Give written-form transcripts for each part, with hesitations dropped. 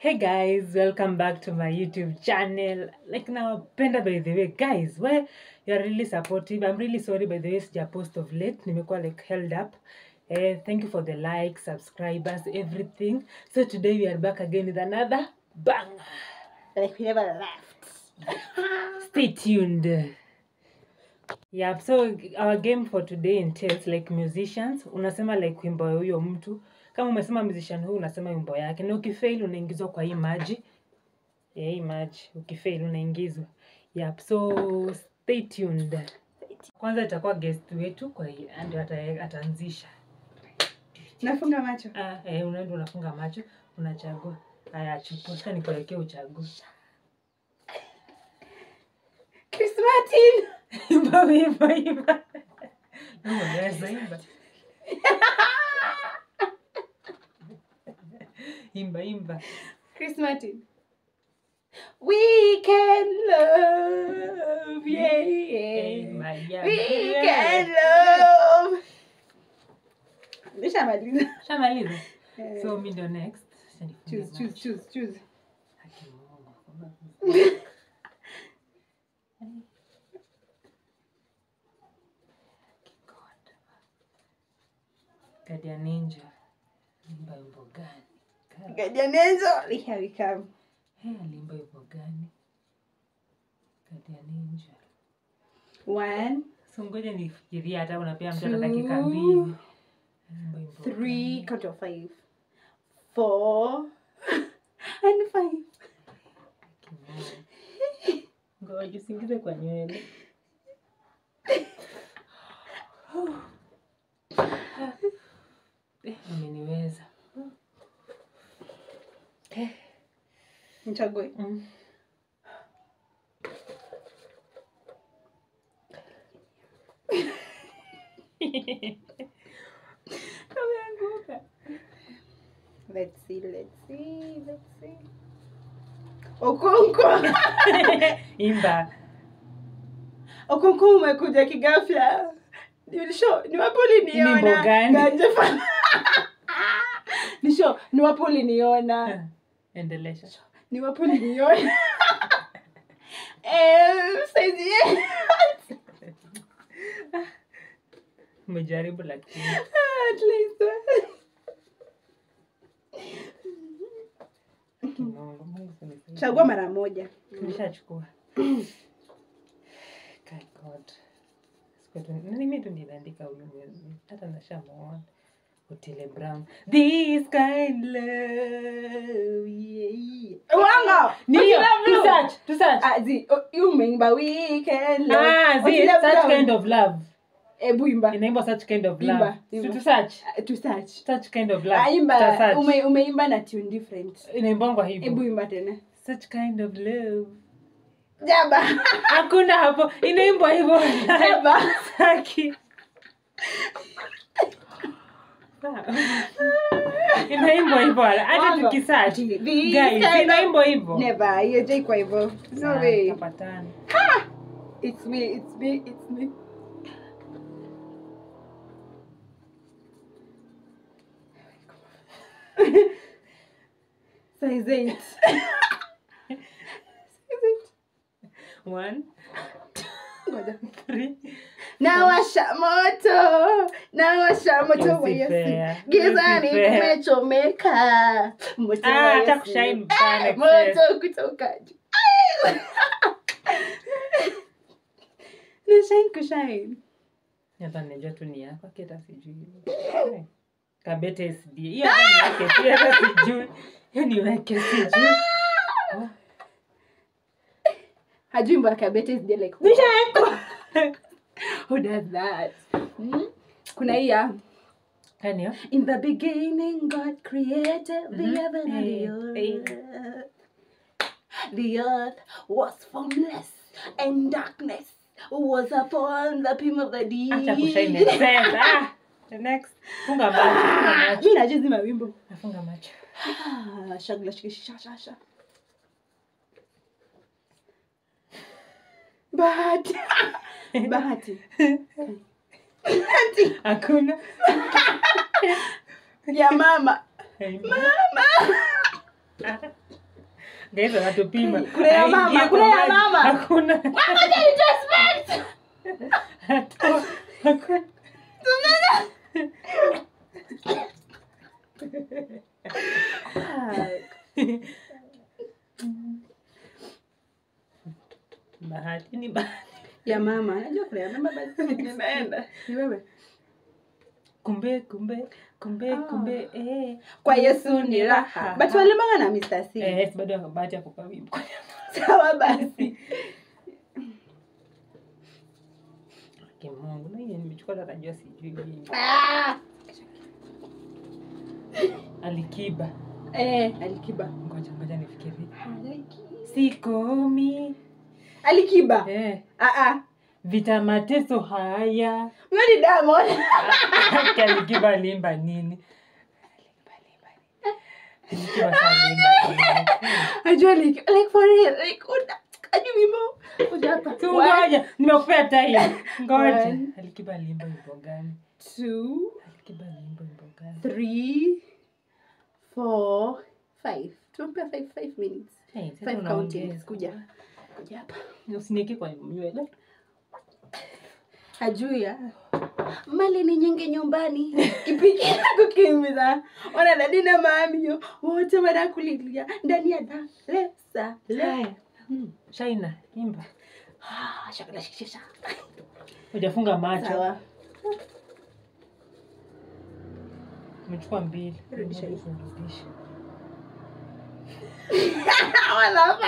Hey guys, welcome back to my YouTube channel. Like now, penda by the way, guys, where you're really supportive. I'm really sorry by the way, sija post of late. Nimekuwa like held up. Thank you for the likes, subscribers, everything. So today we are back again with another bang. Like we never left. Stay tuned. Yeah, so our game for today entails like musicians. Unasema like wimbo huyo mtu. Kama umesema musician huyu unasema wimbo yake. Na ukifail unaingizwa kwa hii maji. Hii maji. Ukifail unaingizwa. Yep, so stay tuned. Kwanza itakuwa guest wetu kwa hii ndio ataanzisha. Nafunga macho. Unaenda unafunga macho, unachagua. Haya chukua. Sasa nikuwekea uchague. Chris Martin. Imba. Unaweza imba. Imba. Chris Martin. We can love, yeah. We can love. Shamaliza. So me the next. Choose. Guardian Ninja. Limba wimbo gani? Guardian Angel. Here we come. Limba wimbo gani? Guardian Ninja. 1, So ngoja nifikirie hata unapea mtoto dakika 2. 3, count of 5. 4 and 5. Ngoja usingize kwa nywele. Umeniweza. Nichague. Let's see. Okonko. Imba. Okonko umekuja kigafla. Ni wapi uliniona? Ni gani? Ni wapi uliniona? Endelesha. Ni wapi uliniona? Saizi. Umejaribu lakini. At least. Chagua mara moja. Nishachukua. God. Mimi tu niliandika huyu mwezi. Hata nashamuona. Otile Brown. This kind love. Yeah. Wango. Niyo. To search. You mean weekend love. Such kind of love. Imba. Inaimba such kind of Imba. love. To search. Such kind of love. Imba. Umeimba na tune different. Inaimbangwa hivyo. Imba tena. Such kind of love. Jaba. Hakuna hapo. Inaimbwa hivyo. Jaba. Saki. Inaimbwa hivyo. Hata tukisearch. Guys, inaimbwa hivyo. Never. Hiyo kwa hivyo. No way. Kapatana. It's me. Size 8. 1, 2, 3. Nawasha moto wa Yesu. Gizani kumechomeka. Moto wa Yesu. Hata kushine sana. Moto kutoka juu. Na kushine. Hata najua tu ni yako hata sijui. Kabete SD. Hiyo yake pia hata sijui. Hiyo ni yake sijui. Hajui mbona Kabete SD like. Who does that? Kuna hiya. Kani yo? In the beginning God created the heaven and the earth. The earth was formless and darkness was upon the people of the deep. Acha kushine sense. The next. Funga macho. Mimi najua mawimbo. Nafunga macho. Shagla shasha. Bahati. Hakuna. Ya mama. Mama. Guys, wanatupima. Kuna ya mama, kuna ya mama. Hakuna. Mama did respect. Hakuna. Bahati ni bahati. Ya mama, najua kuna ya mama basi ninaenda. Ni wewe. Kumbe Kwa Yesu ni raha. But walimanga na Mr. C. Bado ya bahati hapo kwa wimbo. Sawa basi. Mungu, na yeye nimechukua hata najua sijui nini. Alikiba. Alikiba. Ngoja nifikirie. Sikomi. Alikiba. Vita mateso haya. Huyo ni Diamond. Alikiba alimba nini? Alikiba alimba nini? Ajua like for real, like ajui wimbo. Hapa. Ngoja, nimekupea time. Ngoja. Alikiba alimba wimbo gani? 2 Alikiba alimba wimbo gani? 3 4 5. Tumpe 5 minutes. 5 counting. Kuja hapa. Usiniweke kwa nywele. Ajua. Mali ni nyingi nyumbani. Kipiki kukimbiza. Ona dadi na mami wote wanakulilia ndani ya Dar es Salaam. Shaina, imba. Shakala shikisha. Hujafunga macho. Sawa. Umechukua 2. Rudisha. Wala.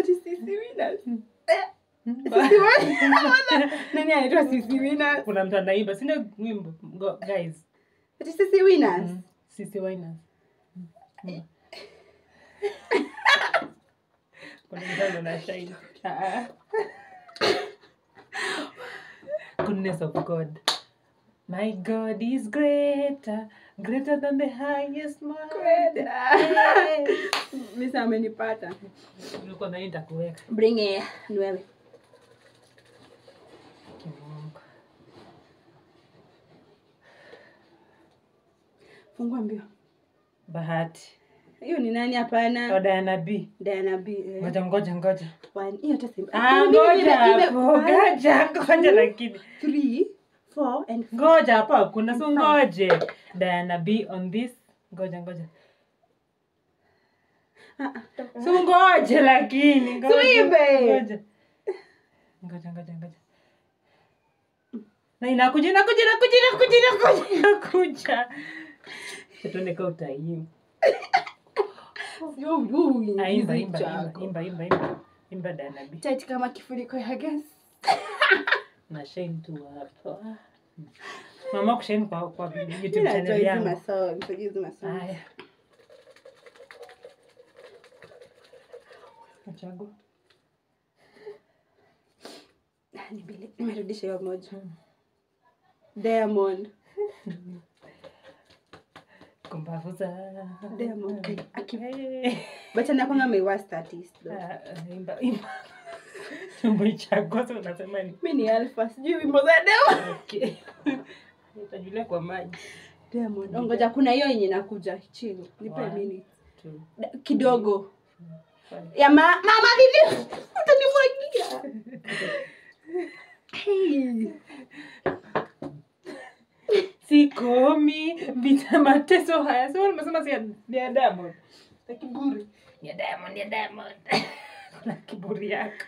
Sisi winners. Nani anaitwa sisi winners? Kuna mtu anaimba, sina wimbo. Guys. Sisi winners. Sisi winners. Kuna mtu na shine. Goodness of God. My God is greater than the highest mountain. Misa amenipata. Nilikuwa naenda kuweka. Bring it. Ni wewe. Fungua mbio. Bahati. Hiyo ni nani hapana? Diana B. Diana B. Ngoja. Hiyo hata simba. Ngoja lakini. 3 4 and ngoja hapa kuna so ngoje. Diana B on this. Ngoja. So ngoje lakini. Ngoja. Na inakuja. Tuone kama utaimba. Imba Diana B. Tight kama kifuniko ya gas. Na shine tu hapo. Mama kushine kwa YouTube channel yangu. Tugize masong. Haya. Achago. Nimerudisha hiyo moja. Diamond. Kumbavuza. Diamond. Bacha nakwanga my worst artist though. Imba. Tumbo ichago so unasema ni. Mimi ni alpha, sijui wimbo za Diamond. Okay. Nitajulia kwa maji. Diamond. Ngoja kuna hiyo yenye nakuja chini. Nipe minute. 2 kidogo. Ya mama vipi? Utanimwagia. Hey. Sikomi vita mateso haya. Sio nimesema si ya Diamond. Na kiburi. Ya Diamond. Na kiburi yako.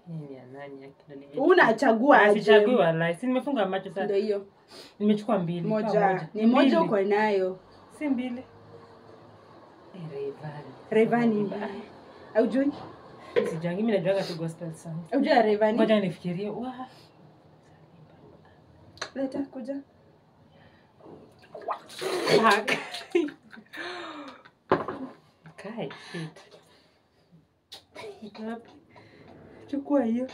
Nini nani akidani? Unachagua aje? Sichagui wala. Si nimefunga macho sasa. Ndio hiyo. Nimechukua 2. Moja. Ni moja uko nayo. Si 2. Rayvanny. Aujui? Sijangi mimi najuaga tu gospel song. Aujui Rayvanny? Ngoja nifikirie. Leta kuja. Fuck. Kai shit. Chukua hiyo.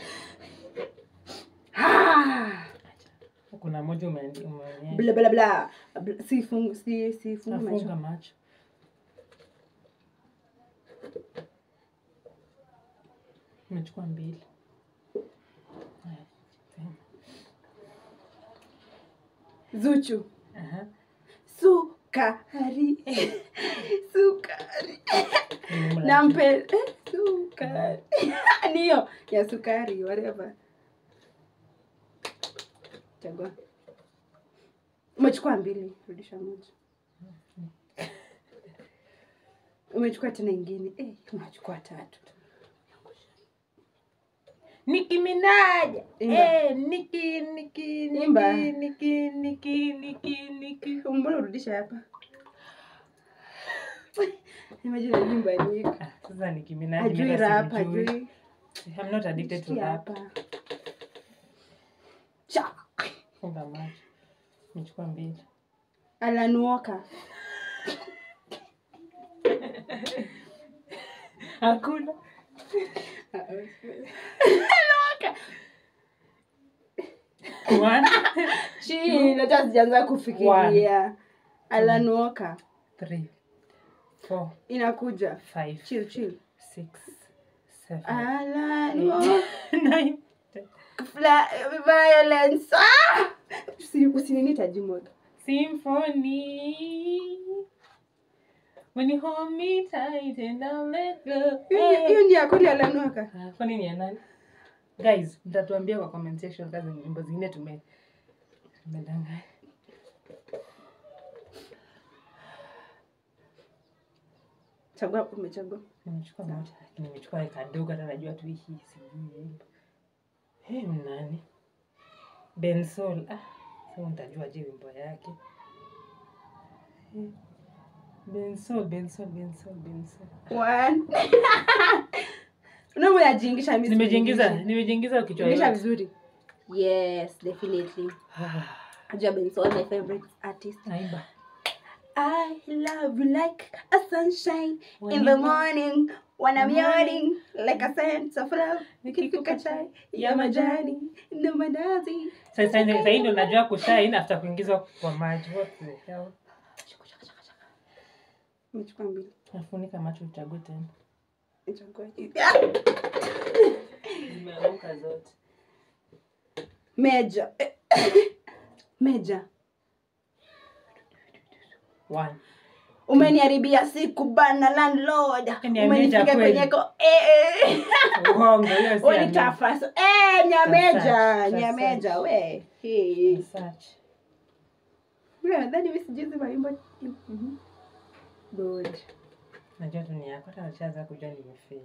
Kuna moja umeonyesha. Bla bla bla. Sifungu macho. Macho. Nimechukua 2. Zuchu. Aha. Sukari. Sukari. Nampe sukari. Niyo ya sukari whatever. Chagua. Umechukua mbili, rudisha moja. Umechukua tena nyingine. Unachukua tatu. Nicki Minaj. Imba. Nicki. Imba. Nicki. Mbona urudisha hapa? Imagine nyimbo ni. Sasa Nicki Minaj Ajui rap, ajui. I'm not addicted to rap. Cha. Funga macho. Nichukua mbili. Alan Walker. Hakuna. One. Hata sijaanza kufikiria. Alan Walker. 3, 4. Inakuja. 5. Chill. 6, 7. Alan Walker. 9. Violence. Usinita jimoga. Symphony. When you hold me tight and I'll let go. Hiyo ni ya kweli Alan Walker. Kwani ni ya nani? Guys, mtatuambia kwa comment section kazi nyimbo zingine tumedanganya. Chagua, umechagua. Nimechukua moja, lakini nimechukua kadogo hata najua tu hii sijui. Nani? Bensoul. Sasa nitajua je wimbo yake. Bensoul. One. Unamwajingisha mimi. Nimejiingiza kichwa yote. Vizuri. Yes, definitely. Ajua Bensoul my favorite artist. Naimba. I love you like a sunshine in the morning when I'm yawning like a sense of love. Nikikuka chai ya majani na mandazi. Sasa ndio najua kushine after kuingizwa kwa maji. What the hell? Nimechukua mbili. Nafunika macho uchague tena. Nichukue. Zimeanguka zote. Major. 1. Umeniharibia siku bana landlord. Umenifikia kwenye Uongo hiyo si. Oni tafaso. Nyameja we. Search. Wewe ndani mimi sijizi maimbo. Good. Najua tu ni yako hata nachaza kujua nimefail.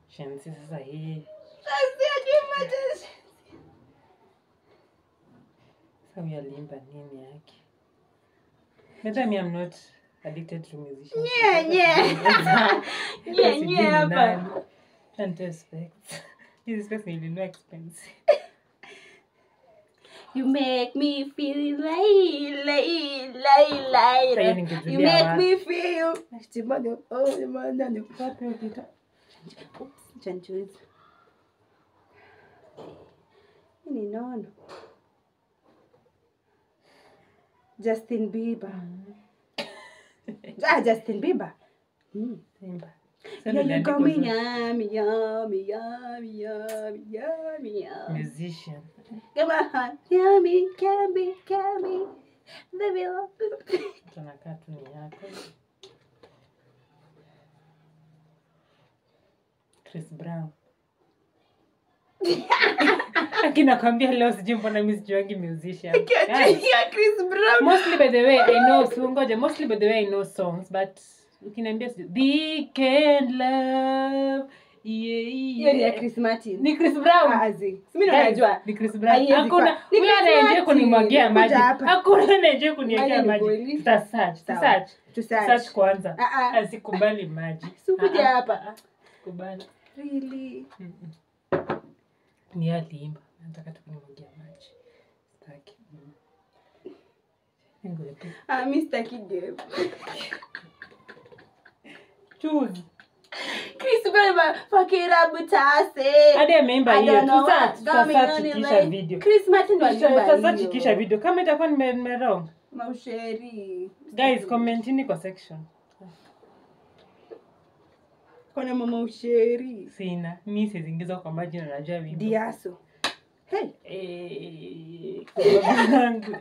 Shenzi sasa hii. Sasa uyalimba nini yake? Better me I'm not addicted to musicians. Hapa. Can't expect. This is really no expensive. You make me feel like. You make me feel. Chanchuzi. Ni nono. Justin Bieber. Justin Bieber. Simba. Yeah, you got me yummy. Musician. Come on, yummy, can be. Baby, Tunakaa tu ni yako. Chris Brown. Akinakwambia leo sijui mbona mimi sijuangi musician. Chris Brown. Mostly by the way I know songs, but ukiniambia The Can Love. Hiyo ni ya Chris Martin. Ni Chris Brown. Mimi najua. Ni Chris Brown. Hakuna wewe anaendelea kunimwagia maji. Hakuna anaendelea kuniwekea maji. Search kwanza. Asikubali maji. Sikuja hapa. Kubali. Really? Ni alimba. Nataka tu kunimwagia maji. Sitaki. Mimi sitaki game. Choose. Chris Brown fakira butase. Hadi ameimba hiyo. Tusatikisha video. Chris Martin ndo aliimba hiyo. Tusatikisha video. Kama itakuwa wrong. Mausheri. Guys, commentini kwa section. Kuna mama usheri. Sina. Mimi sizingiza kwa maji na najua video. Diaso. Hey. Babu zangu.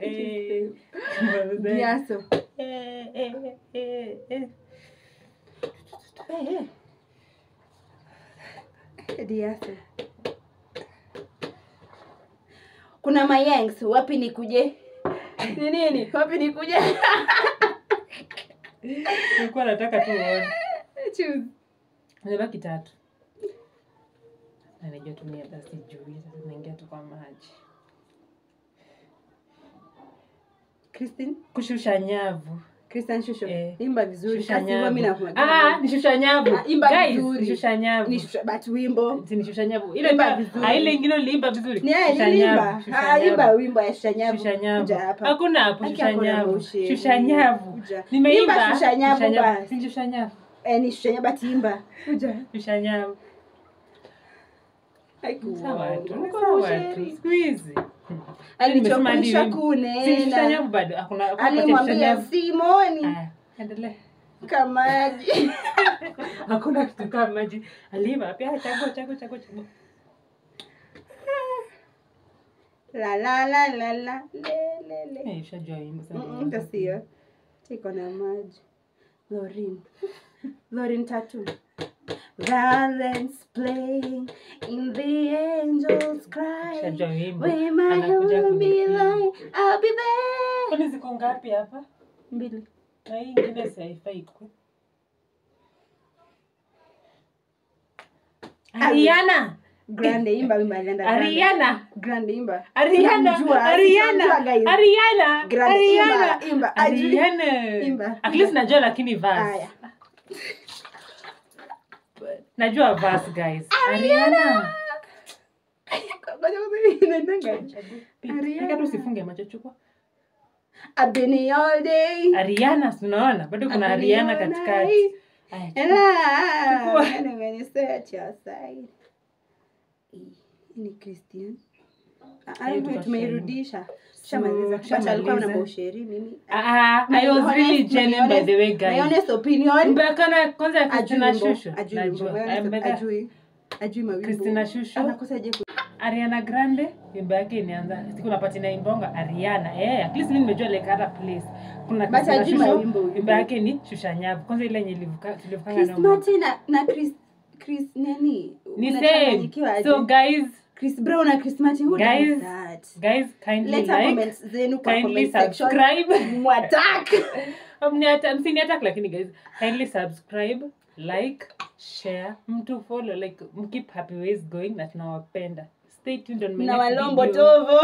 Babu zangu. Diaso. Diaso. Kuna mayangs, wapi nikuje? Ni nini? Wapi nikuje? Nilikuwa nataka tu uone. Choose. Nimebaki 3. Na najua tumia basi juu. Sasa tunaingia tu kwa maji. Christine? Kushusha nyavu. Christian Shusho. Imba vizuri. Shusha nyavu. Kasi mimi nakuaga. Ni shusha nyavu. Imba Guys, vizuri. ni shusha nyavu. Ni shusha but wimbo. Ni shusha nyavu. Imba vizuri. Ile ingine uliimba vizuri. Ni nilimba. Imba wimbo ya shusha nyavu. Shusha nyavu. Kuja hapa. Hakuna hapo Haki shusha hakuna nyavu. bullshit. Shusha nyavu. Kuja. Nimeimba Imba shusha nyavu basi. Ni shusha nyavu. Ni shusha nyavu but imba. Kuja. Shusha nyavu. Sawa tu. Sawa tu. Squeeze. Alichokuisha kunena. Shusha nyavu bado. Hakuna Alimwambia Simoni. Endelea. Kama maji. Hakuna kitu kama maji. Alima pia chago. La le. Ushajua wimbo sasa. Ntasio. Tiko na maji. Lauren Tattoo. Violence playing in the angels cry. Ushajua wimbo. Where my home be lying, I'll be there. Kwani ziko ngapi hapa? 2. Na hii ingine si haifai kwa. Ariana Grande imba wimba alienda Ariana Grande imba. Ariana Grande imba. Imba. At least najua lakini verse. Aya. Najua verse guys. Ariana. Pika tu usifunge macho chukua. I've been here all day. Ariana tunaona bado kuna Ariana katikati. Ela. When you search your side. Ni Christian. Tumeirudisha. Shamaliza. Kisha alikuwa na bosheri mimi. I was really genuine by the way guys. My honest opinion. Mbakana kwanza Christina Shusho. Ajui mawimbo. Christina Shusho. Anakosa je. Ariana Grande wimbo yake inaanza siku napati na imbonga Ariana. At least mimi nimejua like other place. Kuna Christina Shusho wimbo yake ni Shusha Nyavu. Kwanza ile yenye tulivukanga na Martin na Chris nani? Ni same. So guys, Chris Brown na Chris Martin, who does that? Guys, kindly comments zenu kwa comment section. Subscribe. Mwatak. Msiniattack lakini guys, kindly subscribe, like, share, mtu follow, like keep happy ways going na tunawapenda. Stay tuned on my next video. Na walombo tovo.